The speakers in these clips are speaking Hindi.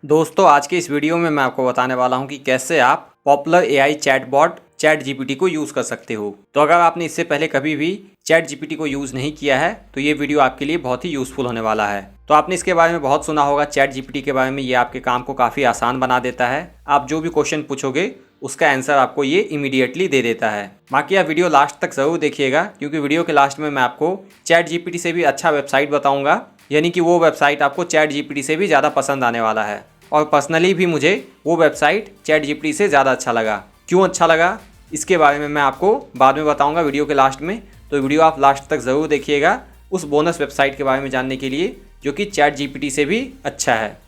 दोस्तों आज के इस वीडियो में मैं आपको बताने वाला हूं कि कैसे आप popular AI chatbot chat GPT को यूज़ कर सकते हो। तो अगर आपने इससे पहले कभी भी चैट जीपीटी को यूज़ नहीं किया है तो ये वीडियो आपके लिए बहुत ही यूज़फुल होने वाला है। तो आपने इसके बारे में बहुत सुना होगा, चैट जीपीटी के बारे में। ये आपके काम को काफ़ी आसान बना देता है। आप जो भी क्वेश्चन पूछोगे उसका आंसर आपको ये इमीडिएटली दे देता है। बाकी आप वीडियो लास्ट तक ज़रूर देखिएगा, क्योंकि वीडियो के लास्ट में मैं आपको चैट जीपीटी से भी अच्छा वेबसाइट बताऊँगा, यानी कि वो वेबसाइट आपको चैट जीपीटी से भी ज़्यादा पसंद आने वाला है। और पर्सनली भी मुझे वो वेबसाइट चैट जीपीटी से ज़्यादा अच्छा लगा। क्यों अच्छा लगा इसके बारे में मैं आपको बाद में बताऊंगा वीडियो के लास्ट में। तो वीडियो आप लास्ट तक ज़रूर देखिएगा उस बोनस वेबसाइट के बारे में जानने के लिए, जो कि चैट जीपीटी से भी अच्छा है।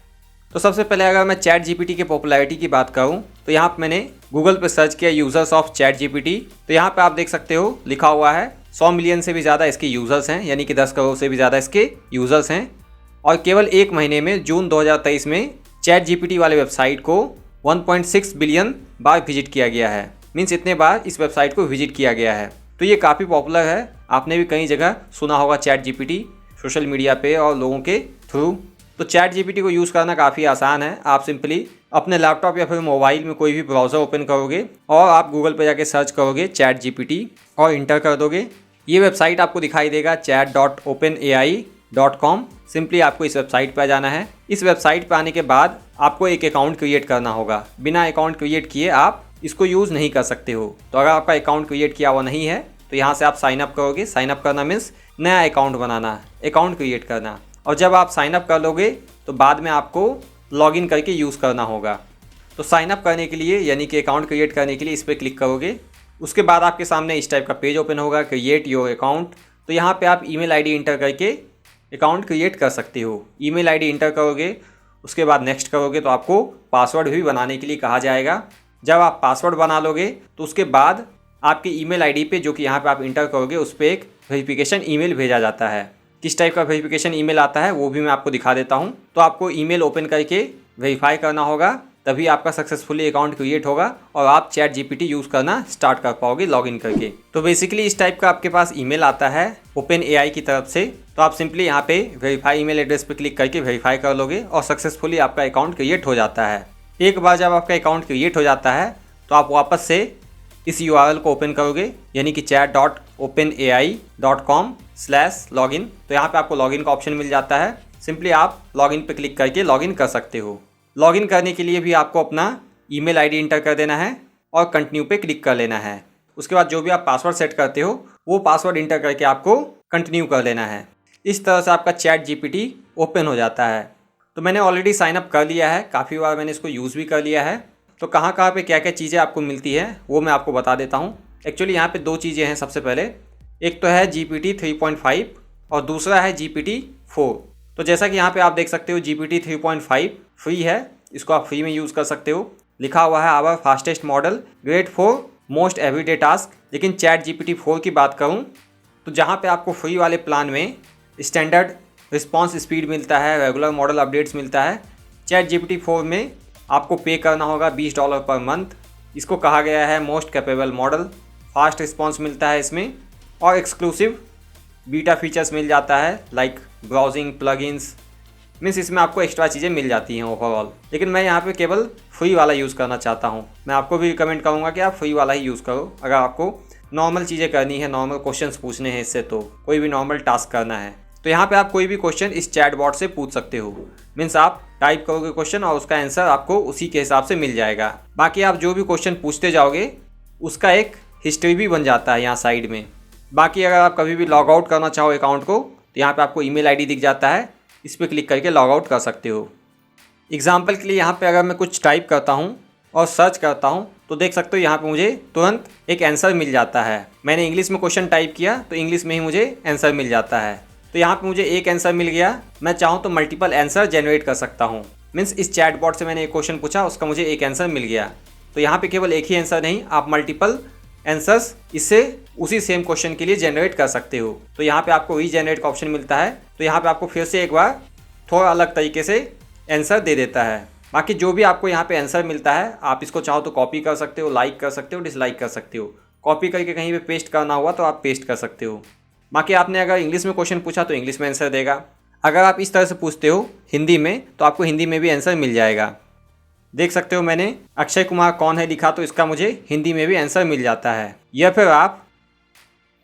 तो सबसे पहले अगर मैं चैट जीपीटी के पॉपुलैरिटी की बात करूं तो यहाँ पर मैंने गूगल पर सर्च किया यूज़र्स ऑफ चैट जीपीटी। तो यहाँ पर आप देख सकते हो लिखा हुआ है 100 मिलियन से भी ज़्यादा इसके यूज़र्स हैं, यानी कि 10 करोड़ से भी ज़्यादा इसके यूज़र्स हैं। और केवल एक महीने में जून 2023 में चैट जीपीटी वाले वेबसाइट को 1.6 बिलियन बार विजिट किया गया है। मीन्स इतने बार इस वेबसाइट को विजिट किया गया है। तो ये काफ़ी पॉपुलर है। आपने भी कई जगह सुना होगा चैट जीपीटी, सोशल मीडिया पे और लोगों के थ्रू। तो चैट जीपीटी को यूज़ करना काफ़ी आसान है। आप सिंपली अपने लैपटॉप या फिर मोबाइल में कोई भी ब्राउज़र ओपन करोगे और आप गूगल पे जाके सर्च करोगे चैट जीपीटी और इंटर कर दोगे। ये वेबसाइट आपको दिखाई देगा chat.openai.com। सिंपली आपको इस वेबसाइट पर जाना है। इस वेबसाइट पर आने के बाद आपको एक अकाउंट क्रिएट करना होगा। बिना अकाउंट क्रिएट किए आप इसको यूज़ नहीं कर सकते हो। तो अगर आपका अकाउंट क्रिएट किया हुआ नहीं है तो यहाँ से आप साइन अप करोगे। साइन अप करना मीन्स नया अकाउंट बनाना, अकाउंट क्रिएट करना। और जब आप साइन अप कर लोगे तो बाद में आपको लॉगिन करके यूज़ करना होगा। तो साइन अप करने के लिए, यानी कि अकाउंट क्रिएट करने के लिए इस पर क्लिक करोगे। उसके बाद आपके सामने इस टाइप का पेज ओपन होगा, क्रिएट योर अकाउंट। तो यहाँ पे आप ईमेल आईडी इंटर करके अकाउंट क्रिएट कर सकते हो। ईमेल आईडी इंटर करोगे, उसके बाद नेक्स्ट करोगे तो आपको पासवर्ड भी बनाने के लिए कहा जाएगा। जब आप पासवर्ड बना लोगे तो उसके बाद आपके ईमेल आईडी पे, जो कि यहाँ पे आप इंटर करोगे, उस पर एक वेरिफिकेशन ईमेल भेजा जाता है। किस टाइप का वेरिफिकेशन ईमेल आता है वो भी मैं आपको दिखा देता हूँ। तो आपको ईमेल ओपन करके वेरीफाई करना होगा, तभी आपका सक्सेसफुली अकाउंट क्रिएट होगा और आप चैट जीपीटी यूज़ करना स्टार्ट कर पाओगे लॉगिन करके। तो बेसिकली इस टाइप का आपके पास ईमेल आता है ओपन एआई की तरफ से। तो आप सिंपली यहाँ पे वेरीफाई ईमेल एड्रेस पे क्लिक करके वेरीफाई कर लोगे और सक्सेसफुली आपका अकाउंट क्रिएट हो जाता है। एक बार जब आपका अकाउंट क्रिएट हो जाता है तो आप वापस से इस URL को ओपन करोगे, यानी कि chat.openai.com/login। तो यहाँ पे आपको लॉगिन का ऑप्शन मिल जाता है। सिंपली आप लॉगिन पे क्लिक करके लॉगिन कर सकते हो। लॉगिन करने के लिए भी आपको अपना ईमेल आईडी इंटर कर देना है और कंटिन्यू पे क्लिक कर लेना है। उसके बाद जो भी आप पासवर्ड सेट करते हो वो पासवर्ड इंटर करके आपको कंटिन्यू कर लेना है। इस तरह से आपका चैट जीपीटी ओपन हो जाता है। तो मैंने ऑलरेडी साइन अप कर लिया है, काफ़ी बार मैंने इसको यूज़ भी कर लिया है। तो कहाँ कहाँ पे क्या क्या चीज़ें आपको मिलती है वो मैं आपको बता देता हूँ। एक्चुअली यहाँ पे दो चीज़ें हैं। सबसे पहले एक तो है GPT 3.5 और दूसरा है GPT 4। तो जैसा कि यहाँ पे आप देख सकते हो GPT 3.5 फ्री है, इसको आप फ्री में यूज़ कर सकते हो। लिखा हुआ है our fastest model great for most everyday task. लेकिन चैट GPT 4 की बात करूँ तो जहाँ पे आपको फ्री वाले प्लान में स्टैंडर्ड रिस्पॉन्स स्पीड मिलता है, रेगुलर मॉडल अपडेट्स मिलता है। चैट GPT 4 में आपको पे करना होगा $20 पर मंथ। इसको कहा गया है most capable model. Fast response मिलता है इसमें और एक्सक्लूसिव बीटा फीचर्स मिल जाता है, लाइक ब्राउजिंग प्लगइन्स। मीन्स इसमें आपको एक्स्ट्रा चीज़ें मिल जाती हैं ओवरऑल। लेकिन मैं यहाँ पे केवल फ्री वाला यूज़ करना चाहता हूँ। मैं आपको भी रिकमेंड करूँगा कि आप फ्री वाला ही यूज़ करो। अगर आपको नॉर्मल चीज़ें करनी है, नॉर्मल क्वेश्चंस पूछने हैं इससे, तो कोई भी नॉर्मल टास्क करना है तो यहाँ पे आप कोई भी क्वेश्चन इस चैट बॉट से पूछ सकते हो। मीन्स आप टाइप करोगे क्वेश्चन और उसका आंसर आपको उसी के हिसाब से मिल जाएगा। बाकी आप जो भी क्वेश्चन पूछते जाओगे उसका एक हिस्ट्री भी बन जाता है यहाँ साइड में। बाकी अगर आप कभी भी लॉग आउट करना चाहो अकाउंट को तो यहाँ पे आपको ईमेल आईडी दिख जाता है, इस पर क्लिक करके लॉग आउट कर सकते हो। एग्जाम्पल के लिए यहाँ पे अगर मैं कुछ टाइप करता हूँ और सर्च करता हूँ तो देख सकते हो यहाँ पे मुझे तुरंत एक आंसर मिल जाता है। मैंने इंग्लिश में क्वेश्चन टाइप किया तो इंग्लिश में ही मुझे आंसर मिल जाता है। तो यहाँ पे मुझे एक आंसर मिल गया। मैं चाहूँ तो मल्टीपल आंसर जनरेट कर सकता हूँ। मीन्स इस चैट बॉट से मैंने एक क्वेश्चन पूछा, उसका मुझे एक आंसर मिल गया। तो यहाँ पे केवल एक ही आंसर नहीं, आप मल्टीपल आंसर्स इससे उसी सेम क्वेश्चन के लिए जनरेट कर सकते हो। तो यहाँ पे आपको रीजनरेट का ऑप्शन मिलता है। तो यहाँ पे आपको फिर से एक बार थोड़ा अलग तरीके से आंसर दे देता है। बाकी जो भी आपको यहाँ पे आंसर मिलता है आप इसको चाहो तो कॉपी कर सकते हो, लाइक कर सकते हो, डिसलाइक कर सकते हो। कॉपी करके कहीं पे पेस्ट करना हुआ तो आप पेस्ट कर सकते हो। बाकी आपने अगर इंग्लिश में क्वेश्चन पूछा तो इंग्लिश में आंसर देगा। अगर आप इस तरह से पूछते हो हिंदी में तो आपको हिंदी में भी आंसर मिल जाएगा। देख सकते हो मैंने अक्षय कुमार कौन है लिखा तो इसका मुझे हिंदी में भी आंसर मिल जाता है। या फिर आप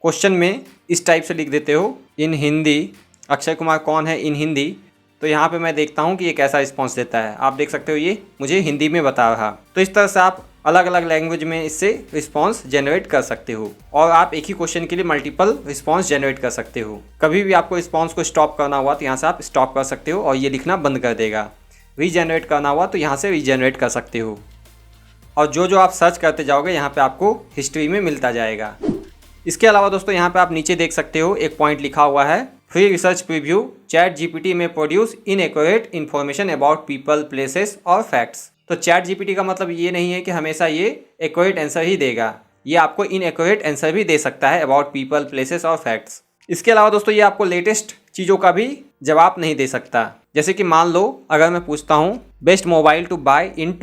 क्वेश्चन में इस टाइप से लिख देते हो इन हिंदी अक्षय कुमार कौन है इन हिंदी, तो यहाँ पे मैं देखता हूँ कि ये कैसा रिस्पॉन्स देता है। आप देख सकते हो ये मुझे हिंदी में बता रहा। तो इस तरह से आप अलग अलग लैंग्वेज में इससे रिस्पॉन्स जनरेट कर सकते हो और आप एक ही क्वेश्चन के लिए मल्टीपल रिस्पॉन्स जनरेट कर सकते हो। कभी भी आपको रिस्पॉन्स को स्टॉप करना हुआ तो यहाँ से आप स्टॉप कर सकते हो और ये लिखना बंद कर देगा। रीजनरेट करना हुआ तो यहाँ से रीजनरेट कर सकते हो और जो आप सर्च करते जाओगे यहाँ पे आपको हिस्ट्री में मिलता जाएगा। इसके अलावा दोस्तों यहाँ पे आप नीचे देख सकते हो एक पॉइंट लिखा हुआ है free research preview chat GPT में produce inaccurate information about people places और फैक्ट्स। तो चैट जीपीटी का मतलब ये नहीं है कि हमेशा ये एक्यूरेट आंसर ही देगा, ये आपको इनएक्यूरेट आंसर भी दे सकता है अबाउट पीपल प्लेसेस और फैक्ट्स। इसके अलावा दोस्तों ये आपको लेटेस्ट चीज़ों का भी जवाब नहीं दे सकता। जैसे कि मान लो अगर मैं पूछता हूँ बेस्ट मोबाइल टू बाय इन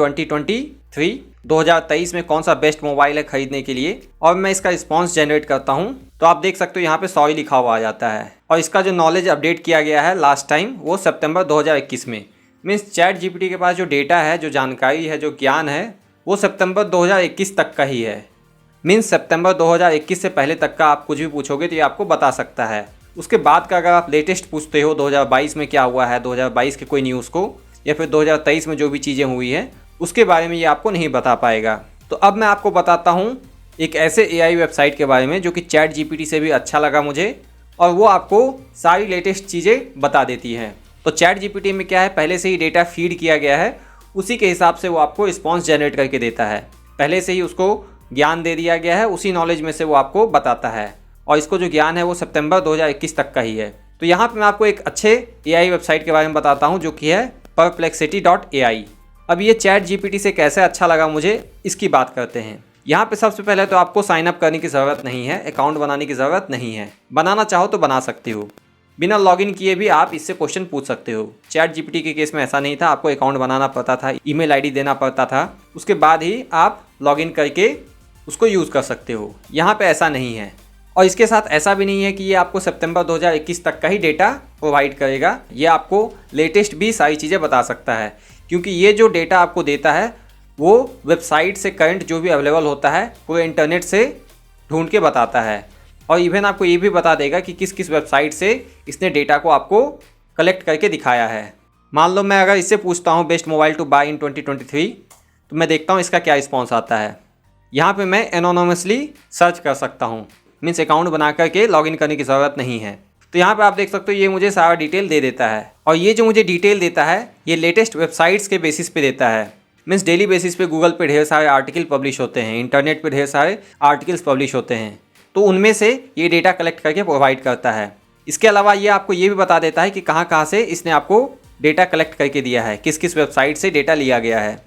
2023 में कौन सा बेस्ट मोबाइल है खरीदने के लिए, और मैं इसका रिस्पॉन्स जनरेट करता हूँ तो आप देख सकते हो यहाँ पे 100 लिखा हुआ आ जाता है। और इसका जो नॉलेज अपडेट किया गया है लास्ट टाइम वो सितंबर 2021 में। मीन्स चैट जीपीटी के पास जो डेटा है, जो जानकारी है, जो ज्ञान है वो सितंबर 2021 तक का ही है। मीन्स सितंबर 2021 से पहले तक का आप कुछ भी पूछोगे तो ये आपको बता सकता है। उसके बाद का अगर आप लेटेस्ट पूछते हो 2022 में क्या हुआ है, 2022 के कोई न्यूज़ को, या फिर 2023 में जो भी चीज़ें हुई हैं उसके बारे में ये आपको नहीं बता पाएगा। तो अब मैं आपको बताता हूँ एक ऐसे एआई वेबसाइट के बारे में जो कि चैट जीपीटी से भी अच्छा लगा मुझे, और वो आपको सारी लेटेस्ट चीज़ें बता देती हैं। तो चैट जीपीटी में क्या है, पहले से ही डेटा फीड किया गया है, उसी के हिसाब से वो आपको रिस्पॉन्स जनरेट करके देता है। पहले से ही उसको ज्ञान दे दिया गया है, उसी नॉलेज में से वो आपको बताता है, और इसको जो ज्ञान है वो सितंबर 2021 तक का ही है। तो यहाँ पे मैं आपको एक अच्छे एआई वेबसाइट के बारे में बताता हूँ जो कि है perplexity.ai। अब ये चैट जीपीटी से कैसे अच्छा लगा मुझे, इसकी बात करते हैं। यहाँ पे सबसे पहले तो आपको साइन अप करने की ज़रूरत नहीं है, अकाउंट बनाने की ज़रूरत नहीं है। बनाना चाहो तो बना सकते हो, बिना लॉगिन किए भी आप इससे क्वेश्चन पूछ सकते हो। चैट जीपीटी के केस में ऐसा नहीं था, आपको अकाउंट बनाना पड़ता था, ईमेल आईडी देना पड़ता था, उसके बाद ही आप लॉगिन करके उसको यूज़ कर सकते हो। यहाँ पे ऐसा नहीं है, और इसके साथ ऐसा भी नहीं है कि ये आपको सितंबर 2021 तक का ही डेटा प्रोवाइड करेगा। ये आपको लेटेस्ट भी सारी चीज़ें बता सकता है, क्योंकि ये जो डेटा आपको देता है वो वेबसाइट से करंट जो भी अवेलेबल होता है पूरे इंटरनेट से ढूंढ के बताता है, और इवन आपको ये भी बता देगा कि किस किस वेबसाइट से इसने डेटा को आपको कलेक्ट करके दिखाया है। मान लो मैं अगर इससे पूछता हूँ बेस्ट मोबाइल टू बाय इन 2023, तो मैं देखता हूँ इसका क्या रिस्पॉन्स आता है। यहाँ पे मैं एनोनिमसली सर्च कर सकता हूँ, मीन्स अकाउंट बना करके लॉगिन करने की ज़रूरत नहीं है। तो यहाँ पे आप देख सकते हो ये मुझे सारा डिटेल दे देता है, और ये जो मुझे डिटेल देता है ये लेटेस्ट वेबसाइट्स के बेसिस पे देता है। मीन्स डेली बेसिस पे गूगल पे ढेर सारे आर्टिकल पब्लिश होते हैं, इंटरनेट पे ढेर सारे आर्टिकल्स पब्लिश होते हैं, तो उनमें से ये डेटा कलेक्ट करके प्रोवाइड करता है। इसके अलावा ये आपको ये भी बता देता है कि कहाँ से इसने आपको डेटा कलेक्ट करके दिया है, किस किस वेबसाइट से डेटा लिया गया है।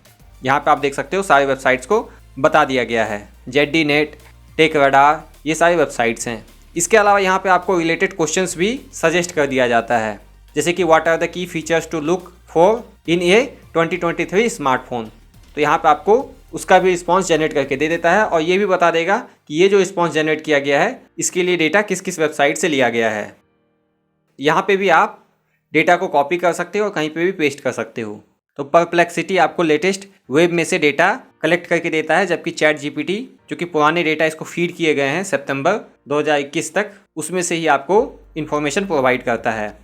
यहाँ पे आप देख सकते हो सारी वेबसाइट्स को बता दिया गया है, ZDNet, टेकरडार, ये सारी वेबसाइट्स हैं। इसके अलावा यहाँ पे आपको रिलेटेड क्वेश्चंस भी सजेस्ट कर दिया जाता है, जैसे कि what are the key features to look for in a 2023 smartphone. तो यहाँ पे आपको उसका भी रिस्पॉन्स जनरेट करके दे देता है, और ये भी बता देगा कि ये जो रिस्पॉन्स जनरेट किया गया है इसके लिए डेटा किस किस वेबसाइट से लिया गया है। यहाँ पे भी आप डेटा को कॉपी कर सकते हो और कहीं पे भी पेस्ट कर सकते हो। तो परप्लेक्सिटी आपको लेटेस्ट वेब में से डेटा कलेक्ट करके देता है, जबकि चैट जीपीटी जो कि पुराने डेटा इसको फीड किए गए हैं सितंबर 2021 तक, उसमें से ही आपको इन्फॉर्मेशन प्रोवाइड करता है।